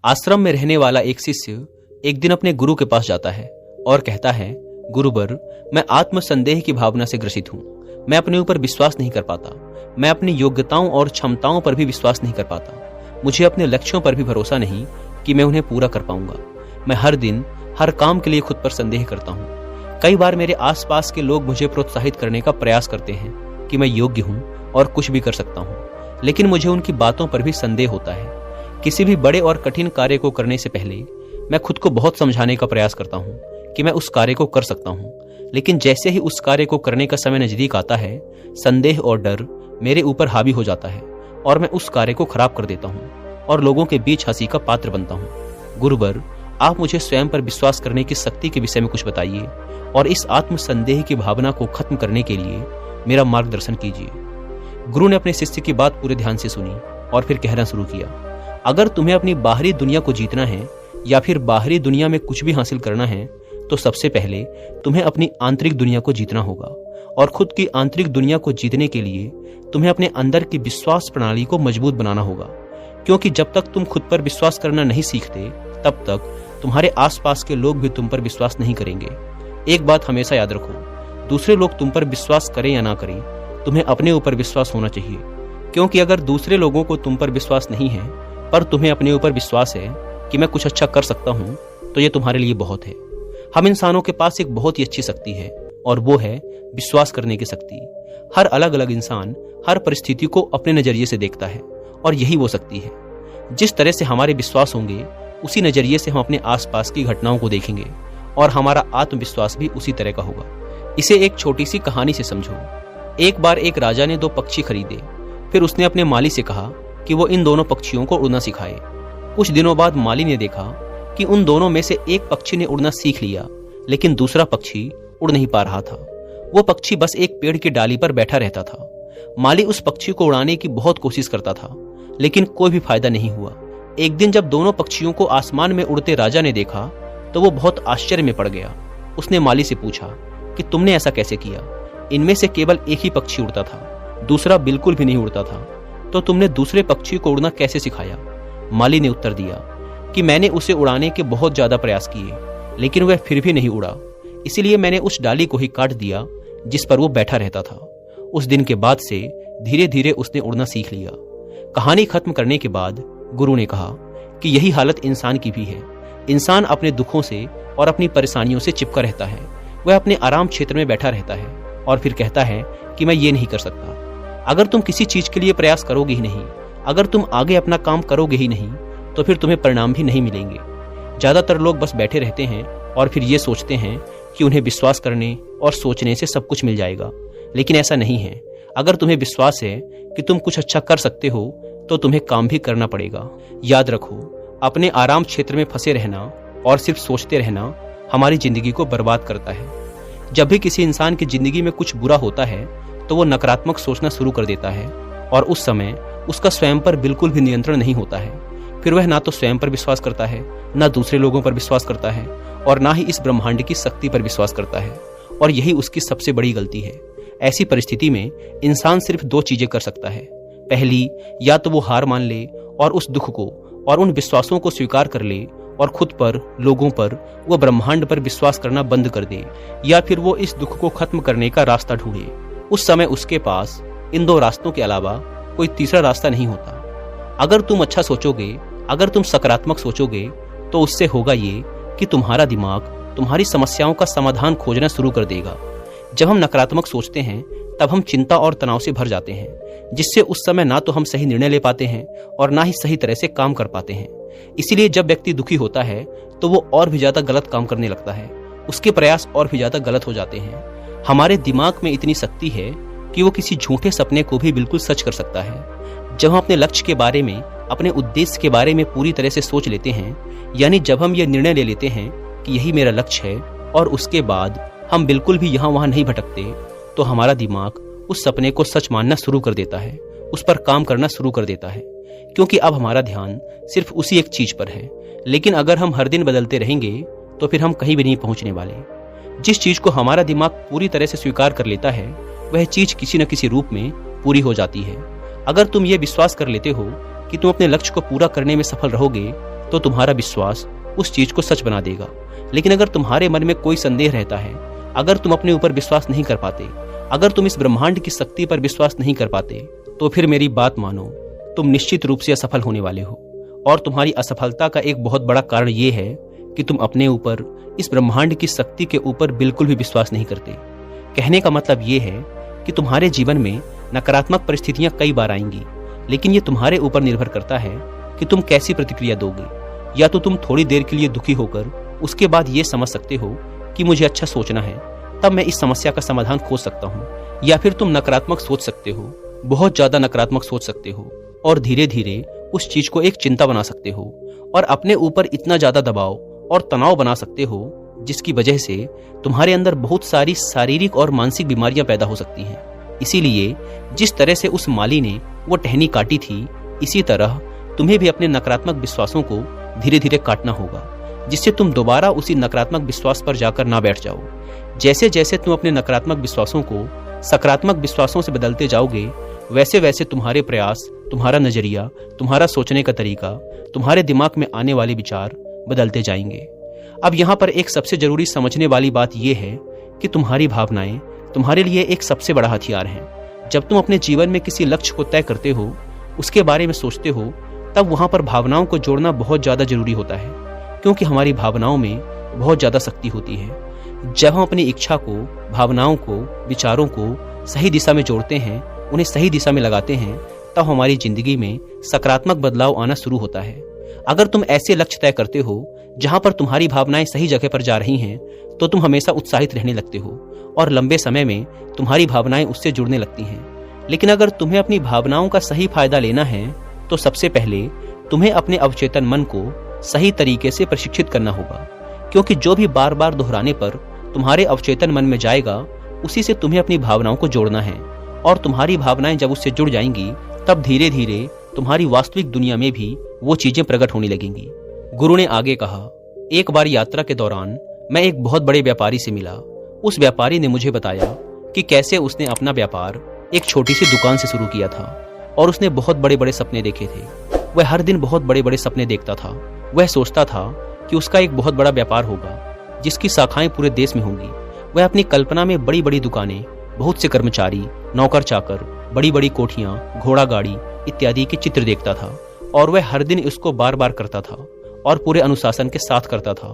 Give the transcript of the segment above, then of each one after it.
आश्रम में रहने वाला एक शिष्य एक दिन अपने गुरु के पास जाता है और कहता है, गुरुवर, मैं आत्म संदेह की भावना से ग्रसित हूँ। मैं अपने ऊपर विश्वास नहीं कर पाता। मैं अपनी योग्यताओं और क्षमताओं पर भी विश्वास नहीं कर पाता। मुझे अपने लक्ष्यों पर भी भरोसा नहीं कि मैं उन्हें पूरा कर पाऊंगा। मैं हर दिन हर काम के लिए खुद पर संदेह करता हूँ। कई बार मेरे आसपास के लोग मुझे प्रोत्साहित करने का प्रयास करते हैं कि मैं योग्य हूँ और कुछ भी कर सकता हूँ, लेकिन मुझे उनकी बातों पर भी संदेह होता है। किसी भी बड़े और कठिन कार्य को करने से पहले मैं खुद को बहुत समझाने का प्रयास करता हूँ कि मैं उस कार्य को कर सकता हूँ, लेकिन जैसे ही उस कार्य को करने का समय नजदीक आता है, संदेह और डर मेरे ऊपर हावी हो जाता है और मैं उस कार्य को खराब कर देता हूँ और लोगों के बीच हंसी का पात्र बनता हूँ। गुरुवर, आप मुझे स्वयं पर विश्वास करने की शक्ति के विषय में कुछ बताइए और इस आत्म संदेह की भावना को खत्म करने के लिए मेरा मार्गदर्शन कीजिए। गुरु ने अपने शिष्य की बात पूरे ध्यान से सुनी और फिर कहना शुरू किया, अगर तुम्हें अपनी बाहरी दुनिया को जीतना है या फिर बाहरी दुनिया में कुछ भी हासिल करना है, तो सबसे पहले तुम्हें अपनी आंतरिक दुनिया को जीतना होगा। और खुद की आंतरिक दुनिया को जीतने के लिए तुम्हें अपने अंदर की विश्वास प्रणाली को मजबूत बनाना होगा, क्योंकि जब तक तुम खुद पर विश्वास करना नहीं सीखते, तब तक तुम्हारे आसपास के लोग भी तुम पर विश्वास नहीं करेंगे। एक बात हमेशा याद रखो, दूसरे लोग तुम पर विश्वास करें या ना करें, तुम्हें अपने ऊपर विश्वास होना चाहिए। क्योंकि अगर दूसरे लोगों को तुम पर विश्वास नहीं है पर तुम्हें अपने ऊपर विश्वास है कि मैं कुछ अच्छा कर सकता हूँ, तो ये तुम्हारे लिए बहुत है। हम इंसानों के पास एक बहुत ही अच्छी शक्ति है और वो है विश्वास करने की शक्ति। हर अलग अलग इंसान हर परिस्थिति को अपने नजरिए से देखता है और यही वो शक्ति है। जिस तरह से हमारे विश्वास होंगे, उसी नजरिए से हम अपने आसपास की घटनाओं को देखेंगे और हमारा आत्मविश्वास भी उसी तरह का होगा। इसे एक छोटी सी कहानी से समझो। एक बार एक राजा ने 2 पक्षी खरीदे। फिर उसने अपने माली से कहा कि वो इन दोनों पक्षियों को उड़ना सिखाए। कुछ दिनों बाद माली ने देखा कि उन दोनों में से एक पक्षी ने उड़ना सीख लिया, लेकिन दूसरा पक्षी उड़ नहीं पा रहा था। वो पक्षी बस एक पेड़ की डाली पर बैठा रहता था। माली उस पक्षी को उड़ाने की बहुत कोशिश करता था, लेकिन कोई भी फायदा नहीं हुआ। एक दिन जब दोनों पक्षियों को आसमान में उड़ते राजा ने देखा, तो वो बहुत आश्चर्य में पड़ गया। उसने माली से पूछा कि तुमने ऐसा कैसे किया? इनमें से केवल एक ही पक्षी उड़ता था, दूसरा बिल्कुल भी नहीं उड़ता था, तो तुमने दूसरे पक्षी को उड़ना कैसे सिखाया? माली ने उत्तर दिया कि मैंने उसे उड़ाने के बहुत ज्यादा प्रयास किए, लेकिन वह फिर भी नहीं उड़ा। इसीलिए मैंने उस डाली को ही काट दिया जिस पर वो बैठा रहता था। उस दिन के बाद से धीरे धीरे उसने उड़ना सीख लिया। कहानी खत्म करने के बाद गुरु ने कहा कि यही हालत इंसान की भी है। इंसान अपने दुखों से और अपनी परेशानियों से चिपका रहता है। वह अपने आराम क्षेत्र में बैठा रहता है और फिर कहता है कि मैं ये नहीं कर सकता। अगर तुम किसी चीज के लिए प्रयास करोगे ही नहीं, अगर तुम आगे अपना काम करोगे ही नहीं, तो फिर तुम्हें परिणाम भी नहीं मिलेंगे। ज्यादातर लोग बस बैठे रहते हैं और फिर ये सोचते हैं कि उन्हें विश्वास करने और सोचने से सब कुछ मिल जाएगा, लेकिन ऐसा नहीं है। अगर तुम्हें विश्वास है कि तुम कुछ अच्छा कर सकते हो, तो तुम्हें काम भी करना पड़ेगा। याद रखो, अपने आराम क्षेत्र में फंसे रहना और सिर्फ सोचते रहना हमारी जिंदगी को बर्बाद करता है। जब भी किसी इंसान की जिंदगी में कुछ बुरा होता है, तो वो नकारात्मक सोचना शुरू कर देता है और उस समय उसका स्वयं पर बिल्कुल भी नियंत्रण नहीं होता है। फिर वह ना तो स्वयं पर विश्वास करता है, ना दूसरे लोगों पर विश्वास करता है और ना ही इस ब्रह्मांड की शक्ति पर विश्वास करता है, और यही उसकी सबसे बड़ी गलती है। ऐसी परिस्थिति में इंसान सिर्फ 2 चीजें कर सकता है। पहली, या तो वो हार मान ले और उस दुख को और उन विश्वासों को स्वीकार कर ले और खुद पर, लोगों पर, वो ब्रह्मांड पर विश्वास करना बंद कर दे, या फिर वो इस दुख को खत्म करने का रास्ता ढूंढे। उस समय उसके पास इन 2 रास्तों के अलावा कोई तीसरा रास्ता नहीं होता। अगर तुम अच्छा सोचोगे, अगर तुम सकारात्मक सोचोगे, तो उससे होगा ये कि तुम्हारा दिमाग तुम्हारी समस्याओं का समाधान खोजना शुरू कर देगा। जब हम नकारात्मक सोचते हैं, तब हम चिंता और तनाव से भर जाते हैं, जिससे उस समय ना तो हम सही निर्णय ले पाते हैं और ना ही सही तरह से काम कर पाते हैं। इसीलिए जब व्यक्ति दुखी होता है, तो वो और भी ज्यादा गलत काम करने लगता है। उसके प्रयास और भी ज्यादा गलत हो जाते हैं। हमारे दिमाग में इतनी शक्ति है कि वो किसी झूठे सपने को भी बिल्कुल सच कर सकता है। जब हम अपने लक्ष्य के बारे में, अपने उद्देश्य के बारे में पूरी तरह से सोच लेते हैं, यानी जब हम ये निर्णय ले लेते हैं कि यही मेरा लक्ष्य है और उसके बाद हम बिल्कुल भी यहाँ वहां नहीं भटकते, तो हमारा दिमाग उस सपने को सच मानना शुरू कर देता है, उस पर काम करना शुरू कर देता है, क्योंकि अब हमारा ध्यान सिर्फ उसी एक चीज पर है। लेकिन अगर हम हर दिन बदलते रहेंगे, तो फिर हम कहीं भी नहीं पहुंचने वाले। जिस चीज को हमारा दिमाग पूरी तरह से स्वीकार कर लेता है, वह चीज किसी न किसी रूप में पूरी हो जाती है। अगर तुम ये विश्वास कर लेते हो कि तुम अपने लक्ष्य को पूरा करने में सफल रहोगे, तो तुम्हारा विश्वास उस चीज को सच बना देगा। लेकिन अगर तुम्हारे मन में कोई संदेह रहता है, अगर तुम अपने ऊपर विश्वास नहीं कर पाते, अगर तुम इस ब्रह्मांड की शक्ति पर विश्वास नहीं कर पाते, तो फिर मेरी बात मानो, तुम निश्चित रूप से असफल होने वाले हो। और तुम्हारी असफलता का एक बहुत बड़ा कारण यह है कि तुम अपने ऊपर, इस ब्रह्मांड की शक्ति के ऊपर बिल्कुल भी विश्वास नहीं करते। कहने का मतलब यह है कि तुम्हारे जीवन में नकारात्मक परिस्थितियां कई बार आएंगी, लेकिन ये तुम्हारे ऊपर निर्भर करता है कि तुम कैसी प्रतिक्रिया दोगे। या तो तुम थोड़ी देर के लिए दुखी होकर उसके बाद ये समझ सकते हो कि मुझे अच्छा सोचना है, तब मैं इस समस्या का समाधान खोज सकता हूँ, या फिर तुम नकारात्मक सोच सकते हो, बहुत ज्यादा नकारात्मक सोच सकते हो, और धीरे धीरे उस चीज को एक चिंता बना सकते हो और अपने ऊपर इतना ज्यादा दबाव और तनाव बना सकते हो जिसकी वजह से तुम्हारे अंदर बहुत सारी शारीरिक और मानसिक बीमारियां पैदा हो सकती हैं। इसीलिए जिस तरह से उस माली ने वो टहनी काटी थी, इसी तरह तुम्हें भी अपने नकारात्मक विश्वासों को धीरे धीरे काटना होगा, जिससे तुम दोबारा उसी नकारात्मक विश्वास पर जाकर ना बैठ जाओ। जैसे जैसे तुम अपने नकारात्मक विश्वासों को सकारात्मक विश्वासों से बदलते जाओगे, वैसे वैसे तुम्हारे प्रयास, तुम्हारा नजरिया, तुम्हारा सोचने का तरीका, तुम्हारे दिमाग में आने वाले विचार बदलते जाएंगे। अब यहाँ पर एक सबसे जरूरी समझने वाली बात यह है कि तुम्हारी भावनाएं तुम्हारे लिए एक सबसे बड़ा हथियार है। जब तुम अपने जीवन में किसी लक्ष्य को तय करते हो, उसके बारे में सोचते हो, तब वहां पर भावनाओं को जोड़ना बहुत ज्यादा जरूरी होता है, क्योंकि हमारी भावनाओं में बहुत ज्यादा शक्ति होती है। जब हम अपनी इच्छा को, भावनाओं को, विचारों को सही दिशा में जोड़ते हैं, उन्हें सही दिशा में लगाते हैं, तब हमारी जिंदगी में सकारात्मक बदलाव आना शुरू होता है। अगर तुम ऐसे लक्ष्य तय करते हो जहां पर तुम्हारी भावनाएं सही जगह पर जा रही हैं, तो तुम हमेशा उत्साहित रहने लगते हो और लंबे समय में तुम्हारी भावनाएं उससे जुड़ने लगती हैं। लेकिन अगर तुम्हें अपनी भावनाओं का सही फायदा लेना है, तो सबसे पहले तुम्हें अपने अवचेतन मन को सही तरीके से प्रशिक्षित करना होगा, क्योंकि जो भी बार बार दोहराने पर तुम्हारे अवचेतन मन में जाएगा, उसी से तुम्हें अपनी भावनाओं को जोड़ना है। और तुम्हारी भावनाएं जब उससे जुड़ जाएंगी, तब धीरे धीरे तुम्हारी वास्तविक दुनिया में भी वो चीजें प्रकट होने लगेंगी। गुरु ने आगे कहा, एक बार यात्रा के दौरान मैं एक बहुत बड़े व्यापारी से मिला। उस व्यापारी ने मुझे बताया कि कैसे उसने अपना व्यापार एक छोटी सी दुकान से शुरू किया था, और उसने बहुत बड़े बड़े सपने देखे थे। वह हर दिन बहुत बड़े बड़े सपने देखता था। वह सोचता था कि उसका एक बहुत बड़ा व्यापार होगा जिसकी शाखाएं पूरे देश में होंगी। वह अपनी कल्पना में बड़ी बड़ी दुकानें, बहुत से कर्मचारी, नौकर चाकर, बड़ी बड़ी कोठियां, घोड़ा गाड़ी इत्यादि के चित्र देखता था, और वह हर दिन इसको बार बार करता था और पूरे अनुशासन के साथ करता था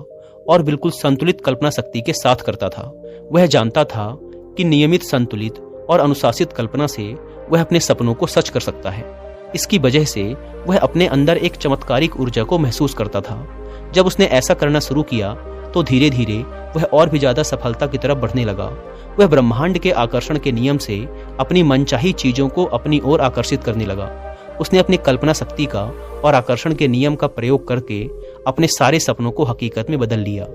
और बिल्कुल संतुलित कल्पना शक्ति के साथ करता था। वह जानता था कि नियमित, संतुलित और अनुशासित कल्पना से वह अपने सपनों को सच कर सकता है। इसकी वजह से वह अपने अंदर एक चमत्कारिक ऊर्जा को महसूस करता था। जब उसने ऐसा करना शुरू किया, तो धीरे धीरे वह और भी ज्यादा सफलता की तरफ बढ़ने लगा। वह ब्रह्मांड के आकर्षण के नियम से अपनी मनचाही चीजों को अपनी ओर आकर्षित करने लगा। उसने अपनी कल्पना शक्ति का और आकर्षण के नियम का प्रयोग करके अपने सारे सपनों को हकीकत में बदल लिया।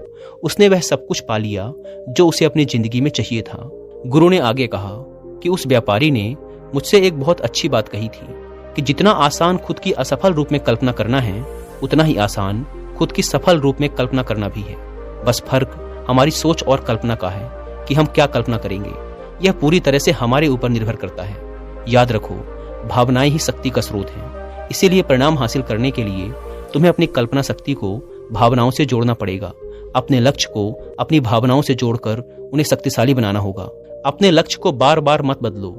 उसने वह सब कुछ पा लिया जो उसे अपनी जिंदगी में चाहिए था। गुरु ने आगे कहा कि उस व्यापारी ने मुझसे एक बहुत अच्छी बात कही थी कि जितना आसान खुद की असफल रूप में कल्पना करना है, उतना ही आसान खुद की सफल रूप में कल्पना करना भी है। बस फर्क हमारी सोच और कल्पना का है कि हम क्या कल्पना करेंगे। यह पूरी तरह से हमारे ऊपर निर्भर करता है। याद रखो, भावनाएं ही शक्ति का स्रोत हैं। इसीलिए परिणाम हासिल करने के लिए तुम्हें अपनी कल्पना शक्ति को भावनाओं से जोड़ना पड़ेगा। अपने लक्ष्य को अपनी भावनाओं से जोड़कर उन्हें शक्तिशाली बनाना होगा। अपने लक्ष्य को बार बार मत बदलो,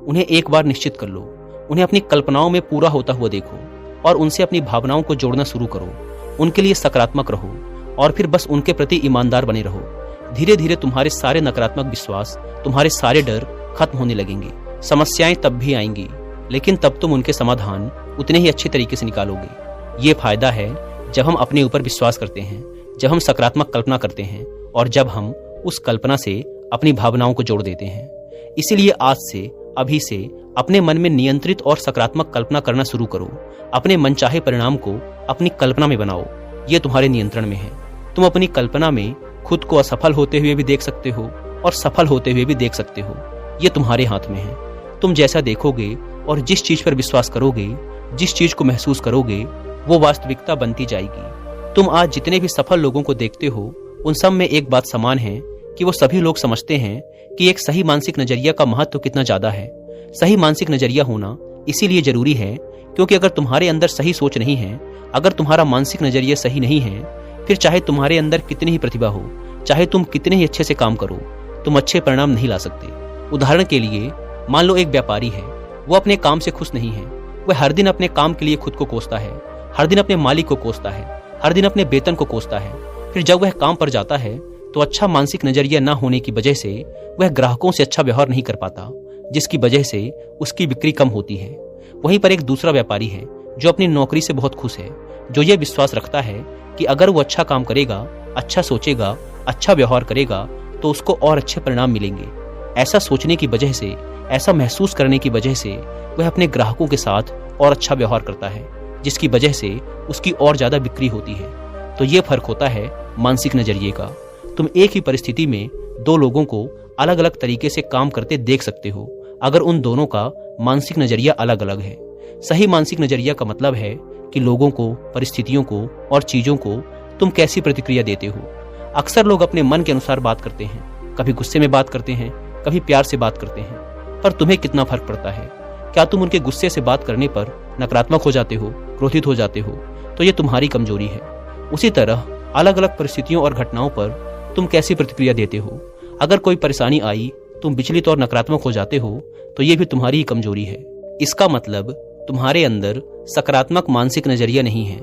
उन्हें एक बार निश्चित कर लो। उन्हें अपनी कल्पनाओं में पूरा होता हुआ देखो और उनसे अपनी भावनाओं को जोड़ना शुरू करो। उनके लिए सकारात्मक रहो और फिर बस उनके प्रति ईमानदार बने रहो। धीरे धीरे तुम्हारे सारे नकारात्मक विश्वास, तुम्हारे सारे डर खत्म होने लगेंगे। समस्याएं तब भी आएंगी, लेकिन तब तुम उनके समाधान उतने ही अच्छे तरीके से निकालोगे। ये फायदा है जब हम अपने ऊपर विश्वास करते हैं, जब हम सकारात्मक कल्पना करते हैं और जब हम उस कल्पना से अपनी भावनाओं को जोड़ देते हैं। इसीलिए आज से, अभी से अपने मन में नियंत्रित और सकारात्मक कल्पना करना शुरू करो। अपने मनचाहे परिणाम को अपनी कल्पना में बनाओ। ये तुम्हारे नियंत्रण में है। तुम अपनी कल्पना में खुद को असफल होते हुए भी देख सकते हो और सफल होते हुए भी देख सकते हो। ये तुम्हारे हाथ में है। तुम जैसा देखोगे और जिस चीज पर विश्वास करोगे, जिस चीज को महसूस करोगे, वो वास्तविकता बनती जाएगी। तुम आज जितने भी सफल लोगों को देखते हो, उन सब में एक बात समान है कि वो सभी लोग समझते हैं कि एक सही मानसिक नजरिया का महत्व कितना ज्यादा है। सही मानसिक नजरिया होना इसीलिए जरूरी है क्योंकि अगर तुम्हारे अंदर सही सोच नहीं है, अगर तुम्हारा मानसिक नजरिया सही नहीं है, फिर चाहे तुम्हारे अंदर कितनी ही प्रतिभा हो, चाहे तुम कितने ही अच्छे से काम करो, तुम अच्छे परिणाम नहीं ला सकते। उदाहरण के लिए मान लो एक व्यापारी है, वो अपने काम से खुश नहीं है। वह हर दिन अपने काम के लिए खुद को कोसता है, हर दिन अपने मालिक को कोसता है, हर दिन अपने वेतन को कोसता है। फिर जब वह काम पर जाता है तो अच्छा मानसिक नजरिया न होने की वजह से वह ग्राहकों से अच्छा व्यवहार नहीं कर पाता, जिसकी वजह से उसकी बिक्री कम होती है। वहीं पर एक दूसरा व्यापारी है जो अपनी नौकरी से बहुत खुश है, जो यह विश्वास रखता है कि अगर वो अच्छा काम करेगा, अच्छा सोचेगा, अच्छा व्यवहार करेगा तो उसको और अच्छे परिणाम मिलेंगे। ऐसा सोचने की वजह से, ऐसा महसूस करने की वजह से वह अपने ग्राहकों के साथ और अच्छा व्यवहार करता है, जिसकी वजह से उसकी और ज्यादा बिक्री होती है। तो ये फर्क होता है मानसिक नजरिए का। तुम एक ही परिस्थिति में दो लोगों को अलग अलग तरीके से काम करते देख सकते हो, अगर उन दोनों का मानसिक नजरिया अलग अलग है। सही मानसिक नजरिया का मतलब है कि लोगों को, परिस्थितियों को और चीजों को तुम कैसी प्रतिक्रिया देते हो। अक्सर लोग अपने मन के अनुसार बात करते हैं, कभी गुस्से में बात करते हैं, कभी प्यार से बात करते हैं, पर तुम्हें कितना फर्क पड़ता है? क्या तुम उनके गुस्से से बात करने पर नकारात्मक हो जाते हो, क्रोधित हो जाते हो? तो ये तुम्हारी कमजोरी है। उसी तरह अलग अलग परिस्थितियों और घटनाओं पर तुम कैसी प्रतिक्रिया देते हो। अगर कोई परेशानी आई, तुम विचलित और नकारात्मक हो जाते हो, तो ये भी तुम्हारी ही कमजोरी है। इसका मतलब तुम्हारे अंदर सकारात्मक मानसिक नजरिया नहीं है।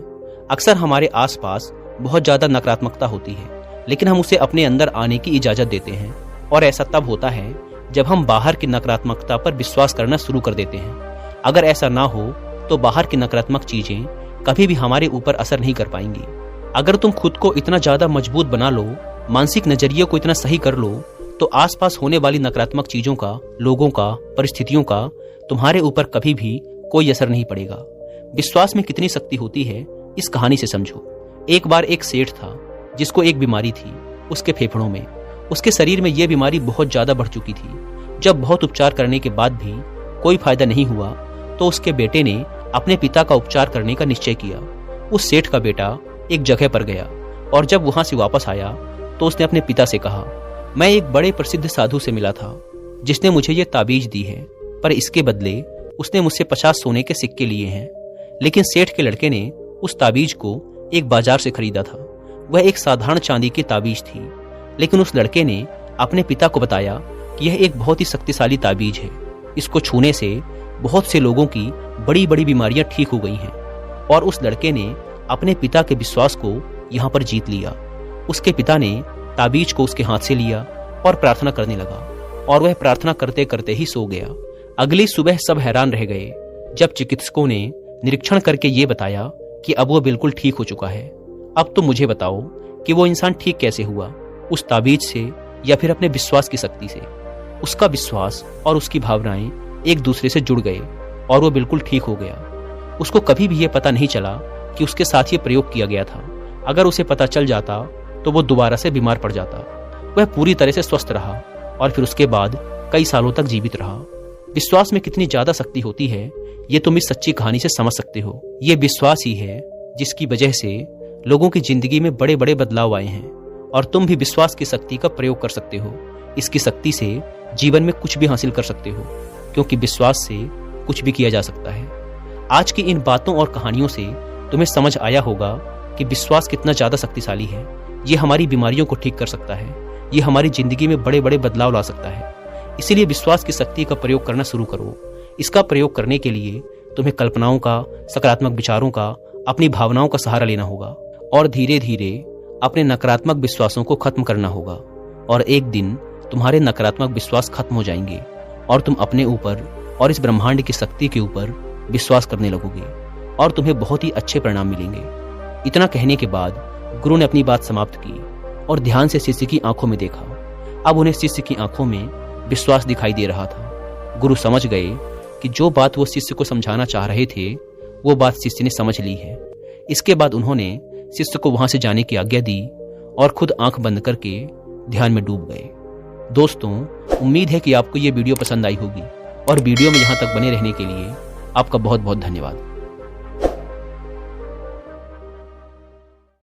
अक्सर हमारे आसपास बहुत ज्यादा नकारात्मकता होती है, लेकिन हम उसे अपने अंदर आने की इजाजत देते हैं, और ऐसा तब होता है जब हम बाहर की नकारात्मकता पर विश्वास करना शुरू कर देते हैं। अगर ऐसा ना हो तो बाहर की नकारात्मक चीजें कभी भी हमारे ऊपर असर नहीं कर पाएंगी। अगर तुम खुद को इतना ज्यादा मजबूत बना लो, मानसिक नजरिए को इतना सही कर लो, तो आसपास होने वाली नकारात्मक चीजों का, लोगों का, परिस्थितियों का तुम्हारे ऊपर कभी भी कोई असर नहीं पड़ेगा। विश्वास में कितनी शक्ति होती है, इस कहानी से समझो। एक बार एक सेठ था जिसको एक बीमारी थी उसके फेफड़ों में। उसके शरीर में यह बीमारी बहुत ज्यादा बढ़ चुकी थी। जब बहुत उपचार करने के बाद भी कोई फायदा नहीं हुआ, तो उसके बेटे ने अपने पिता का उपचार करने का निश्चय किया। उस सेठ का बेटा एक जगह पर गया, और जब वहां से वापस आया तो उसने अपने पिता से कहा, मैं एक बड़े प्रसिद्ध साधु से मिला था जिसने मुझे ये ताबीज दी है, पर इसके बदले उसने मुझसे 50 सोने के सिक्के लिए हैं। लेकिन सेठ के लड़के ने उस ताबीज को एक बाजार से खरीदा था। वह एक साधारण चांदी की ताबीज थी, लेकिन उस लड़के ने अपने पिता को बताया कि यह एक बहुत ही शक्तिशाली ताबीज है। इसको छूने से बहुत से लोगों की बड़ी बड़ी बीमारियां ठीक हो गई हैं। और उस लड़के ने अपने पिता के विश्वास को यहाँ पर जीत लिया। उसके पिता ने ताबीज को उसके हाथ से लिया और प्रार्थना करने लगा, और वह प्रार्थना करते करते ही सो गया। अगली सुबह सब हैरान रह गए जब चिकित्सकों ने निरीक्षण करके ये बताया कि अब वो बिल्कुल ठीक हो चुका है। अब तुम मुझे बताओ कि वो इंसान ठीक कैसे हुआ, उस ताबीज से या फिर अपने विश्वास की शक्ति से? उसका विश्वास और उसकी भावनाएं एक दूसरे से जुड़ गए और वो बिल्कुल ठीक हो गया। उसको कभी भी ये पता नहीं चला कि उसके साथ ये प्रयोग किया गया था। अगर उसे पता चल जाता तो वो दोबारा से बीमार पड़ जाता। वह पूरी तरह से स्वस्थ रहा और फिर उसके बाद कई सालों तक जीवित रहा। विश्वास में कितनी ज्यादा शक्ति होती है, ये तुम इस सच्ची कहानी से समझ सकते हो। ये विश्वास ही है जिसकी वजह से लोगों की जिंदगी में बड़े बड़े बदलाव आए हैं, और तुम भी विश्वास की शक्ति का प्रयोग कर सकते हो। इसकी शक्ति से जीवन में कुछ भी हासिल कर सकते हो, क्योंकि विश्वास से कुछ भी किया जा सकता है। आज की इन बातों और कहानियों से तुम्हें समझ आया होगा कि विश्वास कितना ज्यादा शक्तिशाली है। ये हमारी बीमारियों को ठीक कर सकता है, ये हमारी जिंदगी में बड़े बड़े बदलाव ला सकता है। इसीलिए विश्वास की शक्ति का प्रयोग करना शुरू करो। इसका प्रयोग करने के लिए तुम्हें कल्पनाओं का, सकारात्मक विचारों का, अपनी भावनाओं का सहारा लेना होगा, और धीरे धीरे अपने नकारात्मक विश्वासों को खत्म करना होगा। और एक दिन तुम्हारे नकारात्मक विश्वास खत्म हो जाएंगे और तुम अपने ऊपर और इस ब्रह्मांड की शक्ति के ऊपर विश्वास करने लगोगे, और तुम्हें बहुत ही अच्छे परिणाम मिलेंगे। इतना कहने के बाद गुरु ने अपनी बात समाप्त की और ध्यान से शिष्य की आंखों में देखा। अब उन्हें शिष्य की आंखों में विश्वास दिखाई दे रहा था। गुरु समझ गए कि जो बात वो शिष्य को समझाना चाह रहे थे, वो बात शिष्य ने समझ ली है। इसके बाद उन्होंने शिष्य को वहां से जाने की आज्ञा दी और खुद आंख बंद करके ध्यान में डूब गए। दोस्तों, उम्मीद है कि आपको ये वीडियो पसंद आई होगी, और वीडियो में यहाँ तक बने रहने के लिए आपका बहुत बहुत धन्यवाद।